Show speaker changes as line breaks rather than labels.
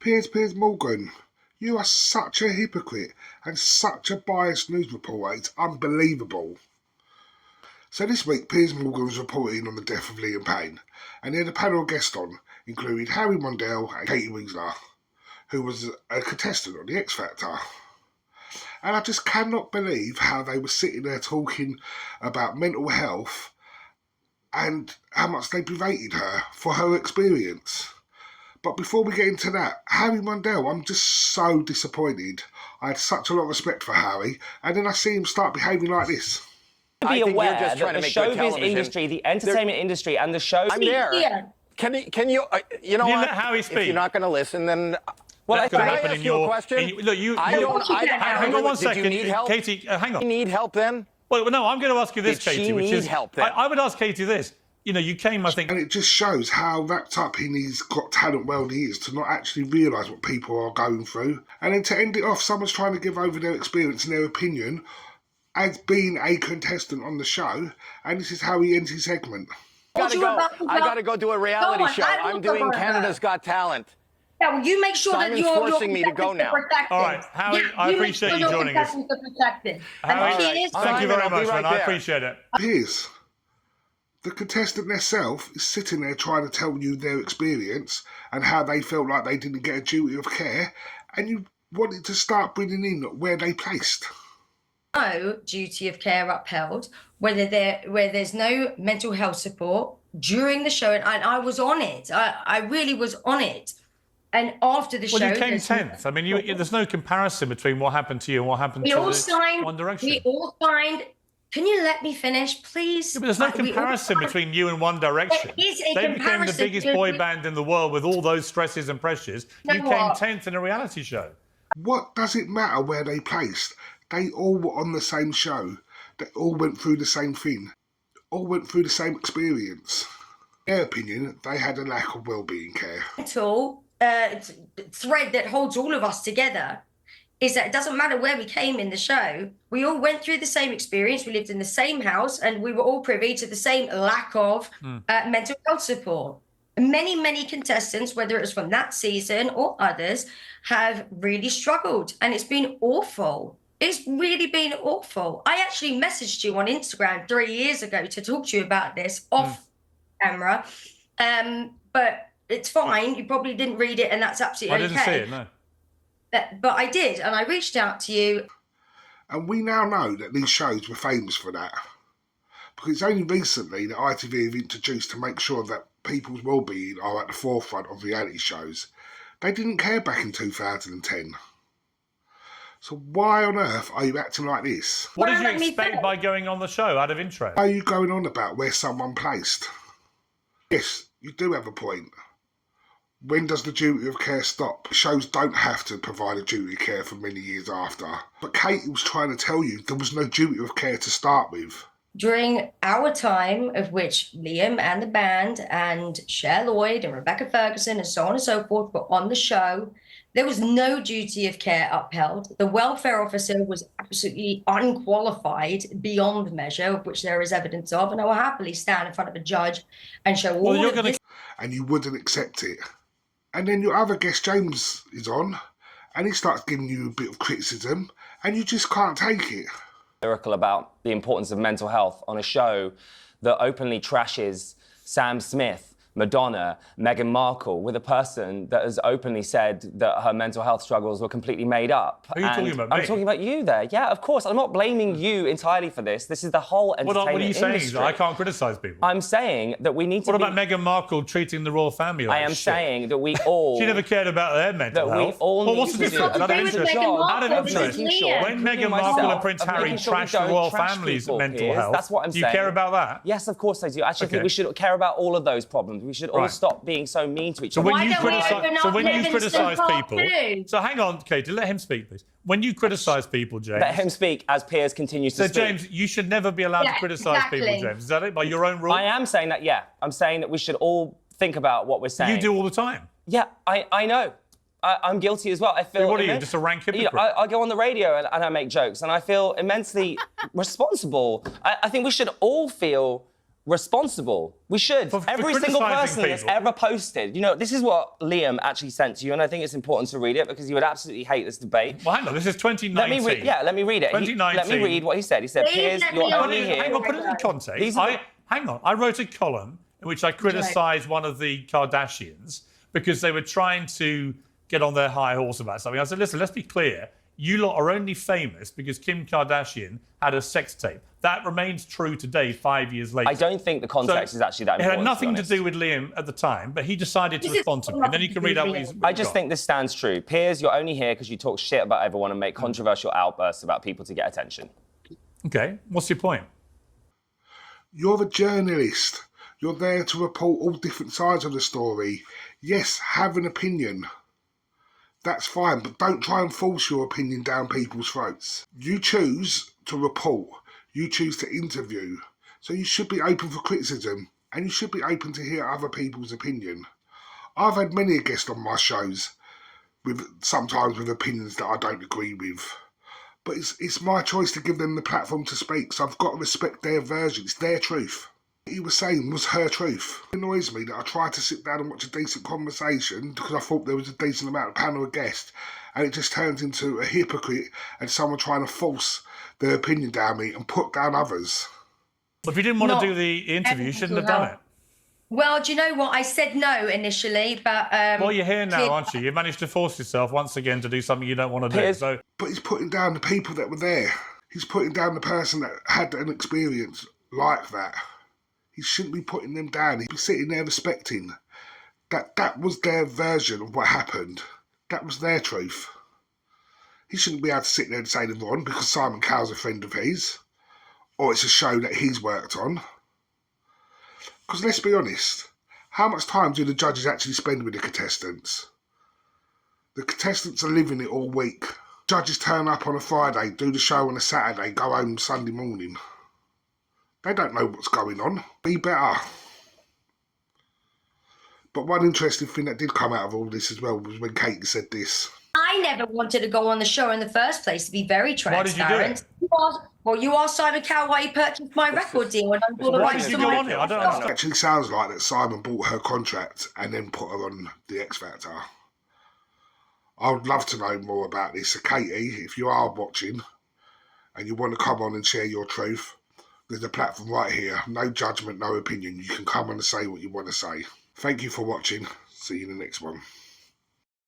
Piers Morgan, you are such a hypocrite and such a biased news reporter, it's unbelievable. So this week, Piers Morgan was reporting on the death of Liam Payne, and he had a panel of guests on, including Howie Mandel and Katie Waissel, who was a contestant on The X Factor. And I just cannot believe how they were sitting there talking about mental health and how much they berated her for her experience. But before we get into that, Howie Mandel, I'm just so disappointed. I had such a lot of respect for Howie, and then I see him start behaving like this.
Be aware that the showbiz industry, the entertainment industry, and the show.
I'm there. Yeah. Can you? You know what?
Howie speak?
If you're not going to listen, then.
Well,
can I ask you a question?
Hang on one second.
Did you need help?
Katie, hang on.
You need help then?
Well, no, I'm going to ask you this, Katie, which is
help then?
I would ask Katie this. You know, you came, I think...
And it just shows how wrapped up in his Got Talent world he is to not actually realise what people are going through. And then to end it off, someone's trying to give over their experience and their opinion as being a contestant on the show, and this is how he ends his segment.
I gotta go do a reality show. I'm doing Canada's Got Talent.
Yeah, well, you make sure that you're
forcing me to go now.
All right, Howie, I appreciate you joining us. Howie, thank you very much, man. I appreciate it.
Piers, the contestant herself is sitting there trying to tell you their experience and how they felt like they didn't get a duty of care, and you wanted to start bringing in where they placed.
No duty of care upheld, where there's no mental health support during the show, and I was on it. I really was on it. And after the show...
Well, you came 10th. I mean, there's no comparison between what happened to you and what happened to One Direction.
We all signed... Can you let me finish, please?
Yeah, but there's no comparison between you and One Direction. They became the biggest boy band in the world with all those stresses and pressures. You came 10th in a reality show.
What does it matter where they placed? They all were on the same show. They all went through the same thing. All went through the same experience. In their opinion, they had a lack of well-being care.
Thread that holds all of us together is that it doesn't matter where we came in the show. We all went through the same experience. We lived in the same house, and we were all privy to the same lack of mental health support. Many contestants, whether it was from that season or others, have really struggled, and it's been awful. It's really been awful. I actually messaged you on Instagram 3 years ago to talk to you about this off camera, but it's fine. You probably didn't read it, and that's absolutely okay.
I didn't see it, no.
But I did, and I reached out to you.
And we now know that these shows were famous for that. Because it's only recently that ITV have introduced to make sure that people's well-being are at the forefront of reality shows. They didn't care back in 2010. So why on earth are you acting like this?
What did you expect by going on the show, out of interest?
Why are you going on about where someone placed? Yes, you do have a point. When does the duty of care stop? Shows don't have to provide a duty of care for many years after. But Katie was trying to tell you there was no duty of care to start with.
During our time, of which Liam and the band and Cher Lloyd and Rebecca Ferguson and so on and so forth were on the show, there was no duty of care upheld. The welfare officer was absolutely unqualified beyond measure, of which there is evidence of, and I will happily stand in front of a judge and show all of this.
And you wouldn't accept it. And then your other guest, James, is on, and he starts giving you a bit of criticism, and you just can't take it.
About the importance of mental health on a show that openly trashes Sam Smith, Madonna, Meghan Markle, with a person that has openly said that her mental health struggles were completely made up.
Are you talking about me?
I'm talking about you there. Yeah, of course. I'm not blaming you entirely for this. This is the whole entertainment industry.
What are you saying? I can't criticise people.
I'm saying that we need to
What about Meghan Markle treating the royal family like
I am saying that we all...
She never cared about their mental health.
We all
what's the difference? Out of interest. When Meghan Markle and Prince Harry trash the royal family's mental health,
that's what I'm saying.
Do you care about that?
Yes, of course I do. I actually think we should care about all of those problems. We should all stop being so mean to each other.
When you criticise people... So hang on, Katie, let him speak, please. When you criticise people, James...
Let him speak as Piers continues to speak.
So, James, you should never be allowed to criticise people, James. Is that it? By your own rule?
I am saying that, yeah. I'm saying that we should all think about what we're saying.
You do all the time.
Yeah, I know. I'm guilty as well. I feel...
What are you, just a rank hypocrite?
You know, I go on the radio and I make jokes, and I feel immensely responsible. I think we should all feel responsible. We should.
For
Every single
criticising
person that's
people.
ever posted. You know, this is what Liam actually sent to you, and I think it's important to read it because you would absolutely hate this debate.
Well, hang on, this is 2019.
Let me read it.
2019.
Let me read what he said. He said, Piers, you're only here.
Hang on, put it in context. I wrote a column in which I criticised one of the Kardashians because they were trying to get on their high horse about something. I said, listen, let's be clear. You lot are only famous because Kim Kardashian had a sex tape. That remains true today, 5 years later.
I don't think the context is actually that important.
It had nothing to do with Liam at the time, but he decided to respond to me. And then you can read out what he's
I just think this stands true. Piers, you're only here because you talk shit about everyone and make controversial outbursts about people to get attention.
Okay, what's your point?
You're a journalist. You're there to report all different sides of the story. Yes, have an opinion. That's fine, but don't try and force your opinion down people's throats. You choose to report. You choose to interview. So you should be open for criticism, and you should be open to hear other people's opinion. I've had many guests on my shows, sometimes with opinions that I don't agree with. But it's my choice to give them the platform to speak, so I've got to respect their version. It's their truth. What he was saying was her truth. It annoys me that I tried to sit down and watch a decent conversation because I thought there was a decent amount of panel of guests, and it just turns into a hypocrite and someone trying to force their opinion down me and put down others.
Well, if you didn't want to do the interview, you shouldn't have done it.
Well, do you know what? I said no initially, but...
well, you're here now, aren't you? You managed to force yourself once again to do something you don't want to do. So.
But he's putting down the people that were there. He's putting down the person that had an experience like that. He shouldn't be putting them down. He'd be sitting there respecting. That was their version of what happened. That was their truth. He shouldn't be able to sit there and say they're wrong because Simon Cowell's a friend of his. Or it's a show that he's worked on. Because let's be honest, how much time do the judges actually spend with the contestants? The contestants are living it all week. Judges turn up on a Friday, do the show on a Saturday, go home Sunday morning. They don't know what's going on. Be better. But one interesting thing that did come out of all this as well was when Katie said this.
I never wanted to go on the show in the first place, to be very transparent.
Why did you do it?
You asked Simon Cowell why he purchased my record deal and I bought the rights to my...
I don't understand.
It actually sounds like that Simon bought her contract and then put her on the X Factor. I would love to know more about this. So Katie, if you are watching and you want to come on and share your truth, there's a platform right here. No judgment, no opinion. You can come on and say what you want to say. Thank you for watching. See you in the next one.